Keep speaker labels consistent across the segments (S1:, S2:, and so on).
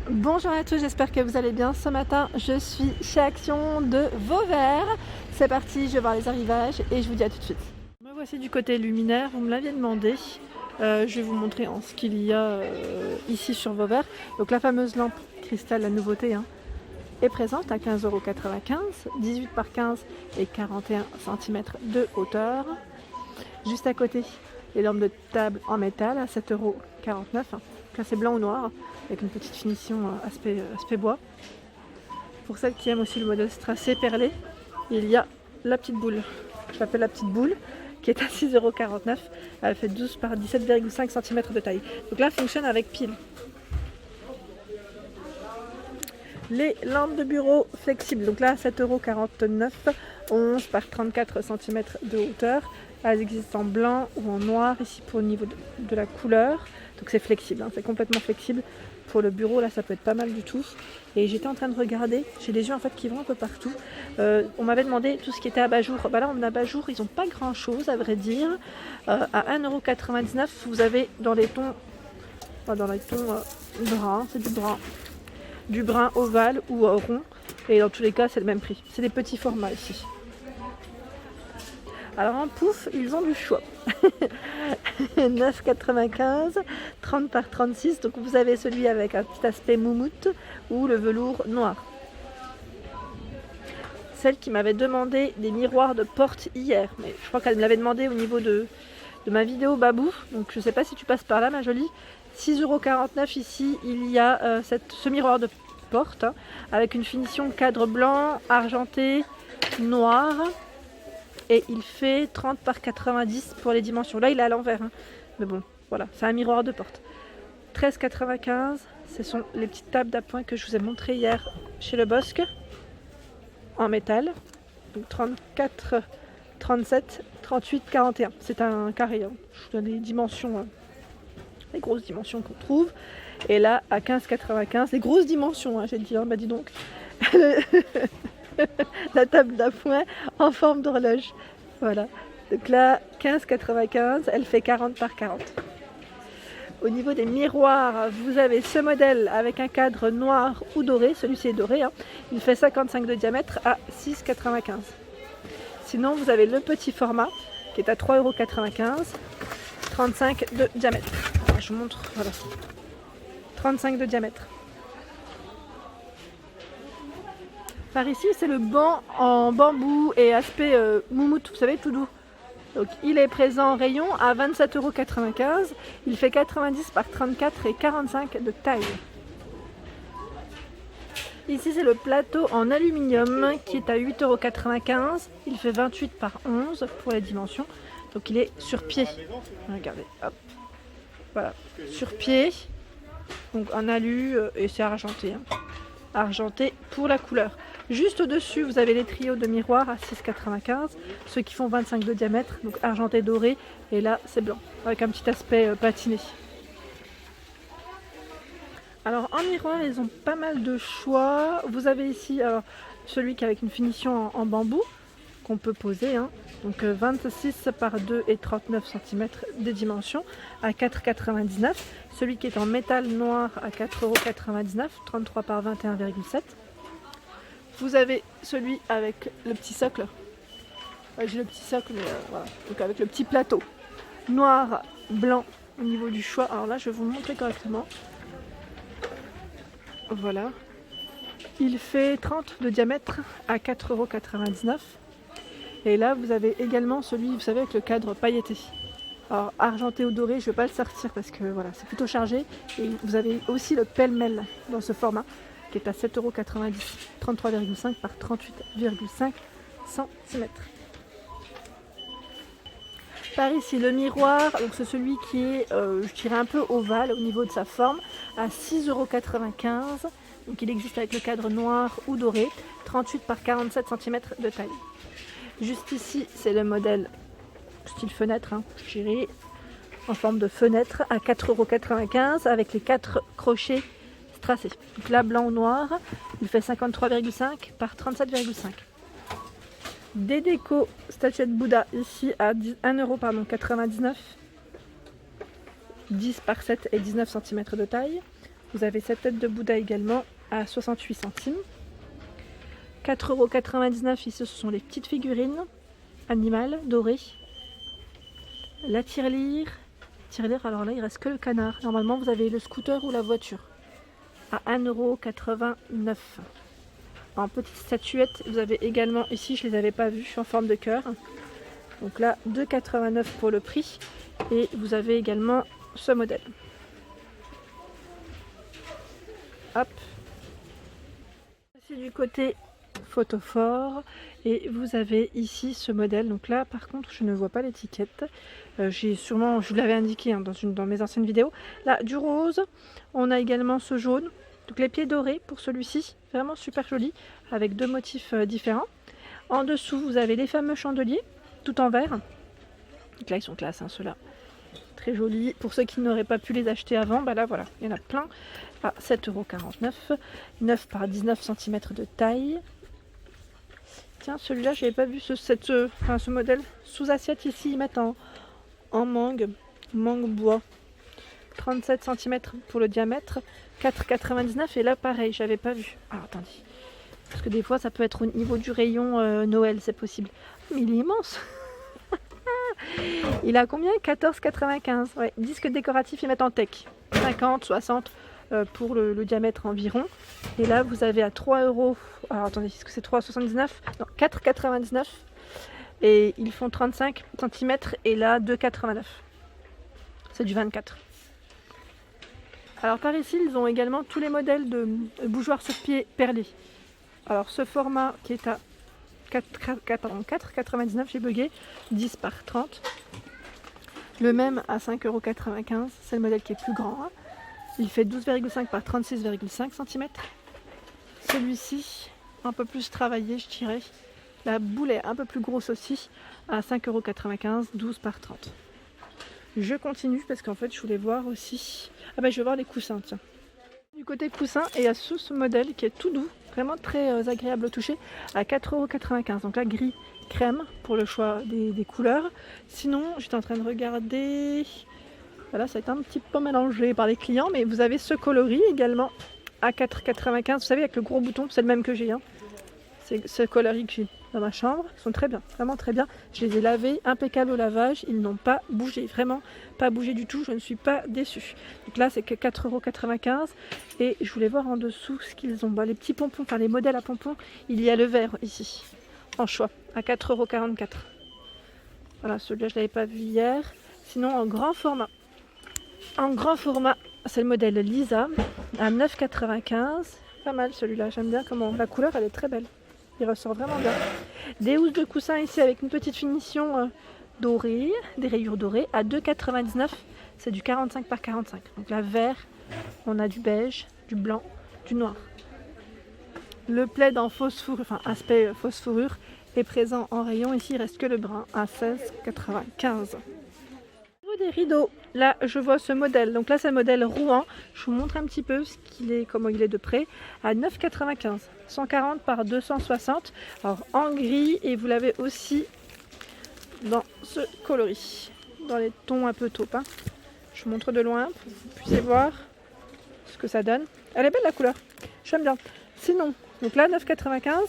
S1: Bonjour à tous, j'espère que vous allez bien. Ce matin, je suis chez Action de Vauvert. C'est parti, je vais voir les arrivages et je vous dis à tout de suite. Me voici du côté luminaire, vous me l'aviez demandé. Je vais vous montrer ce qu'il y a ici sur Vauvert. Donc la fameuse lampe cristal, la nouveauté, est présente à 15,95 €, 18 par 15 et 41 cm de hauteur. Juste à côté, les lampes de table en métal à 7,49 €. Classé blanc ou noir, avec une petite finition aspect bois. Pour celles qui aiment aussi le modèle strassé perlé, il y a la petite boule. Je l'appelle la petite boule, qui est à 6,49 €. Elle fait 12 par 17,5 cm de taille. Donc là, elle fonctionne avec pile. Les lampes de bureau flexibles, donc là 7,49 €, 11 par 34 cm de hauteur. Elles existent en blanc ou en noir ici pour le niveau de la couleur. Donc c'est flexible, c'est complètement flexible. Pour le bureau, là ça peut être pas mal du tout. Et j'étais en train de regarder, j'ai des yeux en fait qui vont un peu partout. On m'avait demandé tout ce qui était abat-jour. Là en abat-jour, ils n'ont pas grand chose à vrai dire. À 1,99 €, vous avez dans les tons brun, c'est du brun ovale ou rond, et dans tous les cas c'est le même prix. C'est des petits formats ici. Alors en pouf, ils ont du choix. 9,95 €, 30 par 36, donc vous avez celui avec un petit aspect moumoute ou le velours noir. Celle qui m'avait demandé des miroirs de porte hier, mais je crois qu'elle me l'avait demandé au niveau de ma vidéo Babou, donc je ne sais pas si tu passes par là ma jolie. 6,49 € ici, il y a ce miroir de porte avec une finition cadre blanc, argenté, noir. Et il fait 30 par 90 pour les dimensions. Là il est à l'envers, mais bon, voilà, c'est un miroir de porte. 13,95 €, ce sont les petites tables d'appoint que je vous ai montré hier chez le Bosque, en métal. Donc 34, 37, 38, 41. C'est un carré, je vous donne les dimensions, les grosses dimensions qu'on trouve. Et là à 15,95 €, les grosses dimensions, j'ai dit, bah dis donc. La table d'appoint en forme d'horloge. Voilà. Donc là, 15,95 €, elle fait 40 par 40. Au niveau des miroirs, vous avez ce modèle avec un cadre noir ou doré. Celui-ci est doré. Il fait 55 de diamètre à 6,95 €. Sinon, vous avez le petit format qui est à 3,95 €, 35 de diamètre. Alors, je vous montre. Voilà. 35 de diamètre. Par ici, c'est le banc en bambou et aspect moumoute, vous savez, tout doux. Donc il est présent en rayon à 27,95 €. Il fait 90 par 34 et 45 de taille. Ici, c'est le plateau en aluminium qui est à 8,95 €. Il fait 28 par 11 pour les dimensions. Donc il est sur pied. Regardez, hop. Voilà, sur pied. Donc en alu et c'est argenté. Argenté pour la couleur. Juste au-dessus, vous avez les trios de miroirs à 6,95 €, ceux qui font 25 de diamètre, donc argenté doré, et là c'est blanc, avec un petit aspect patiné. Alors en miroir, ils ont pas mal de choix. Vous avez ici celui qui est avec une finition en bambou, qu'on peut poser, donc 26 par 2 et 39 cm de dimension à 4,99 €. Celui qui est en métal noir à 4,99 €, 33 par 21,7. Vous avez celui avec le petit socle. J'ai le petit socle, mais voilà. Donc avec le petit plateau. Noir, blanc au niveau du choix. Alors là, je vais vous le montrer correctement. Voilà. Il fait 30 de diamètre à 4,99 €. Et là, vous avez également celui, vous savez, avec le cadre pailleté. Alors, argenté ou doré, je ne vais pas le sortir parce que voilà, c'est plutôt chargé. Et vous avez aussi le pêle-mêle dans ce format, qui est à 7,90 €, 33,5 par 38,5 cm. Par ici, le miroir, donc c'est celui qui est, je dirais, un peu ovale au niveau de sa forme, à 6,95 €. Donc il existe avec le cadre noir ou doré, 38 par 47 cm de taille. Juste ici, c'est le modèle style fenêtre, je dirais, en forme de fenêtre, à 4,95 € avec les 4 crochets tracé. Donc là, blanc ou noir, il fait 53,5 par 37,5. Des décos statuettes Bouddha ici à 1,99 €, 10 par 7 et 19 cm de taille. Vous avez cette tête de Bouddha également à 68 centimes. 4,99 €, ici ce sont les petites figurines animales dorées. La tirelire, alors là il reste que le canard. Normalement vous avez le scooter ou la voiture à 1,89 €. En petite statuette, vous avez également ici, je ne les avais pas vues, en forme de cœur. Donc là 2,89 € pour le prix. Et vous avez également ce modèle. Hop. Voici du côté photophore et vous avez ici ce modèle. Donc là par contre je ne vois pas l'étiquette. Je vous l'avais indiqué hein, dans mes anciennes vidéos. Là du rose, on a également ce jaune. Donc les pieds dorés pour celui-ci, vraiment super joli avec deux motifs différents. En dessous vous avez les fameux chandeliers tout en verre. Donc là ils sont classe hein, ceux-là. Très jolis. Pour ceux qui n'auraient pas pu les acheter avant, bah là voilà, il y en a plein à 7,49 €, 9 par 19 cm de taille. Tiens, celui-là, je n'avais pas vu ce modèle. Sous assiette ici, ils mettent en mangue bois. 37 cm pour le diamètre, 4,99 € et là pareil, j'avais pas vu. Alors attendez, parce que des fois ça peut être au niveau du rayon Noël, c'est possible. Mais il est immense. Il a combien? 14,95 €. Ouais, disque décoratif, ils mettent en teck. 50, 60 pour le diamètre environ. Et là, vous avez à 3 €. Alors attendez, est-ce que c'est 3,79 €? Non, 4,99 €. Et ils font 35 cm et là 2,89 €. C'est du 24. Alors par ici, ils ont également tous les modèles de bougeoirs sur pied perlés. Alors ce format qui est à 4,99 €, j'ai bugué, 10 par 30. Le même à 5,95 €, c'est le modèle qui est plus grand. Hein. Il fait 12,5 par 36,5 cm. Celui-ci, un peu plus travaillé, je dirais. La boule est un peu plus grosse aussi, à 5,95 €, 12 par 30. Je continue parce qu'en fait, je voulais voir aussi... Ah bah je vais voir les coussins, tiens. Du côté coussin, et il y a ce modèle qui est tout doux, vraiment très agréable au toucher, à 4,95 €. Donc là, gris crème pour le choix des couleurs. Sinon, j'étais en train de regarder... Voilà, ça a été un petit peu mélangé par les clients, mais vous avez ce coloris également à 4,95 €. Vous savez, avec le gros bouton, c'est le même que j'ai. Hein. C'est ce coloris que j'ai dans ma chambre. Ils sont très bien, vraiment très bien. Je les ai lavés, impeccables au lavage. Ils n'ont pas bougé, vraiment pas bougé du tout. Je ne suis pas déçue. Donc là, c'est que 4,95 €. Et je voulais voir en dessous ce qu'ils ont. Bah, les petits pompons, enfin les modèles à pompons, il y a le vert ici, en choix, à 4,44 €. Voilà, celui-là, je ne l'avais pas vu hier. Sinon, en grand format. En grand format, c'est le modèle Lisa à 9,95 €. Pas mal celui-là, j'aime bien comment la couleur, elle est très belle. Il ressort vraiment bien. Des housses de coussin ici avec une petite finition dorée, des rayures dorées à 2,99 €. C'est du 45 par 45. Donc là, vert, on a du beige, du blanc, du noir. Le plaid en fausse fourrure, enfin aspect fausse fourrure, est présent en rayon. Ici, il reste que le brun à 16,95 €. Des rideaux, là je vois ce modèle, donc là c'est le modèle Rouen. Je vous montre un petit peu comment il est de près, à 9,95 €, 140 par 260, alors en gris, et vous l'avez aussi dans ce coloris, dans les tons un peu taupe. Hein. Je vous montre de loin pour que vous puissiez voir ce que ça donne. Elle est belle la couleur, j'aime bien. Sinon, donc là 9,95 €,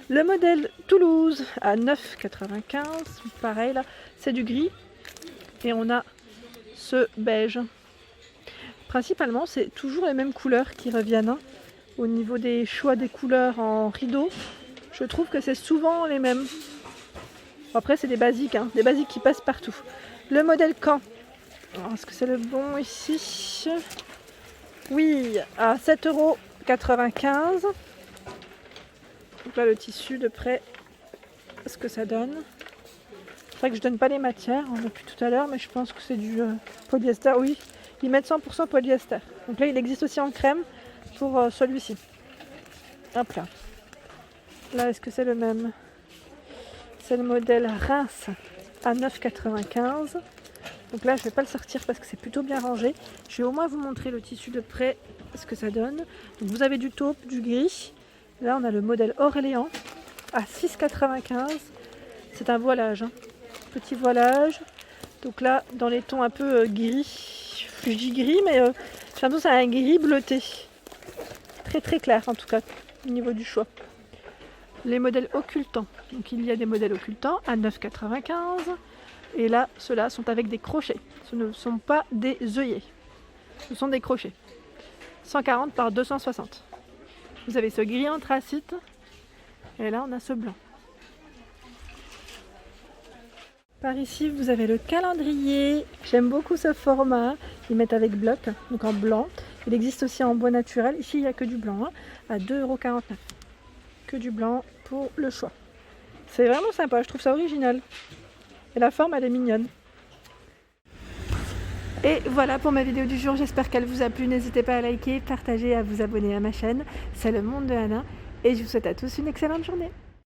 S1: le modèle Toulouse à 9,95 €, pareil là, c'est du gris. Et on a ce beige. Principalement, c'est toujours les mêmes couleurs qui reviennent. Hein. Au niveau des choix des couleurs en rideau, je trouve que c'est souvent les mêmes. Après, c'est des basiques, hein, des basiques qui passent partout. Le modèle Caen. Est-ce que c'est le bon ici? Oui, à 7,95 €. Donc là, le tissu de près, ce que ça donne. C'est vrai que je donne pas les matières depuis tout à l'heure, mais je pense que c'est du polyester. Oui, ils mettent 100% polyester. Donc là, il existe aussi en crème pour celui-ci. Hop là. Là, est-ce que c'est le même? C'est le modèle Reims à 9,95 €. Donc là, je vais pas le sortir parce que c'est plutôt bien rangé. Je vais au moins vous montrer le tissu de près, ce que ça donne. Donc vous avez du taupe, du gris. Là, on a le modèle Orléans à 6,95 €. C'est un voilage. Hein. Petit voilage, donc là dans les tons un peu gris, je dis gris mais J'ai l'impression que c'est un gris bleuté. Très très clair en tout cas au niveau du choix. Les modèles occultants. Donc il y a des modèles occultants à 9,95 €. Et là, ceux-là sont avec des crochets. Ce ne sont pas des œillets. Ce sont des crochets. 140 par 260. Vous avez ce gris anthracite. Et là, on a ce blanc. Par ici, vous avez le calendrier. J'aime beaucoup ce format. Ils mettent avec bloc, donc en blanc. Il existe aussi en bois naturel. Ici, il n'y a que du blanc, à 2,49 €. Que du blanc pour le choix. C'est vraiment sympa, je trouve ça original. Et la forme, elle est mignonne. Et voilà pour ma vidéo du jour. J'espère qu'elle vous a plu. N'hésitez pas à liker, partager, à vous abonner à ma chaîne. C'est le monde de Anna. Et je vous souhaite à tous une excellente journée.